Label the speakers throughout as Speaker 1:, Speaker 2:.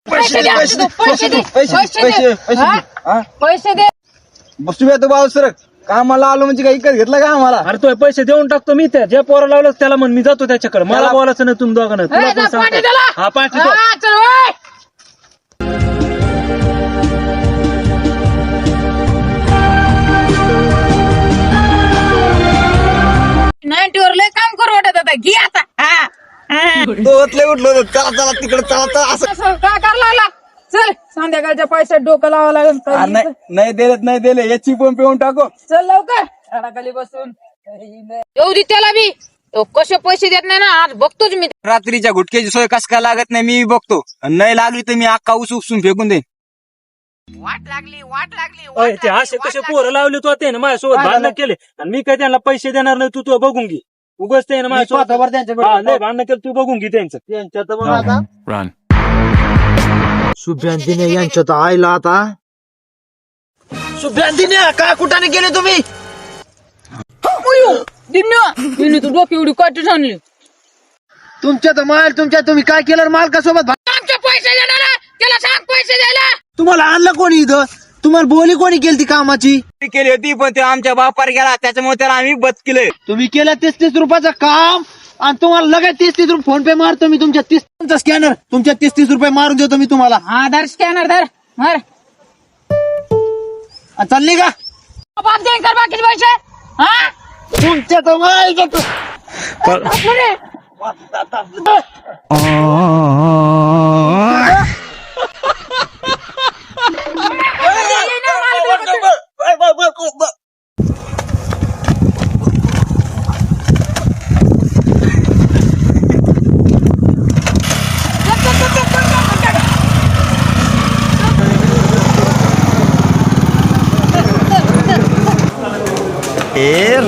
Speaker 1: पैसे दे, पैसे दे, पैसे दे.
Speaker 2: बसू तू बाबा सर कामाला आलो म्हणजे काही घेतलं का आम्हाला?
Speaker 3: अरे तो पैसे देऊन टाकतो मी त्या ज्या पोरा लावलं त्याला म्हण मी जातो त्याच्याकडे मला बोलायचं नाही तुम्ही दोघांना तुला पण सांगतो. हा पाठी दे.
Speaker 1: चल ओय. 90 वर लय काम करू वाटत आता घे आता.
Speaker 2: तो उठलो चला चला तिकडे चला असं
Speaker 1: असं काय करायला लागला? चल संध्याकाळच्या पैशात डोकं लावावं लागेल.
Speaker 2: नाही दिले याची पण पिऊन टाको.
Speaker 1: चल लवकर झाडाखाली बसून येऊ दे त्याला बी. तो कसे पैसे देत नाही ना आज बघतोच मी.
Speaker 2: रात्रीच्या गुटक्याची सोय कस काय लागत नाही मी बघतो नाही लागली तर मी अख्खा उसुकसून फेकून देईन.
Speaker 1: वाट लागली
Speaker 3: ओय, ते असे कसे पोरं लावले तू ते माझ्यासोबत भांडणं केले आणि मी काय त्यांना पैसे देणार नाही तू बघून घे उगाच ते माझ्यासोबत नाही भांडणं केलं तू बघून घे त्यांचं.
Speaker 4: शुभ्यांतीने यांच्यात आईला आता शुभ्यांतीने काय कुठाने गेले तुम्ही?
Speaker 1: दिन्नू तू डोकी एवढी काठी आणली.
Speaker 4: तुमच्या तर माल तुमच्या तुम्ही काय केलं मालकासोबत?
Speaker 1: आमचे पैसे देणार त्याला सांग पैसे द्यायला.
Speaker 4: तुम्हाला आणलं कोणी इथं? तुम्हाला बोली कोणी केली ती कामाची?
Speaker 2: केली होती पण ते आमच्या बापार गेला त्याच्यामुळे त्याला आम्ही बच केलंय.
Speaker 4: तुम्ही केलं 33 रुपयाचं काम आणि तुम्हाला लगेच 33 रुपये फोन पे मारतो मी तुमच्या 30 स्कॅनर तुमच्या 33 रुपये मारून देतो मी तुम्हाला.
Speaker 1: हा धर स्कॅनर धर मार.
Speaker 4: चालली का
Speaker 1: बाप देईन कर बाकीचे पैसे. हा
Speaker 4: तुमच्या तर माल घेतो.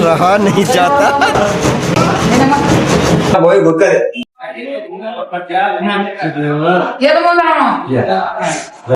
Speaker 4: रहा नहीं जाता.
Speaker 1: ये तो बोल रहा हूँ.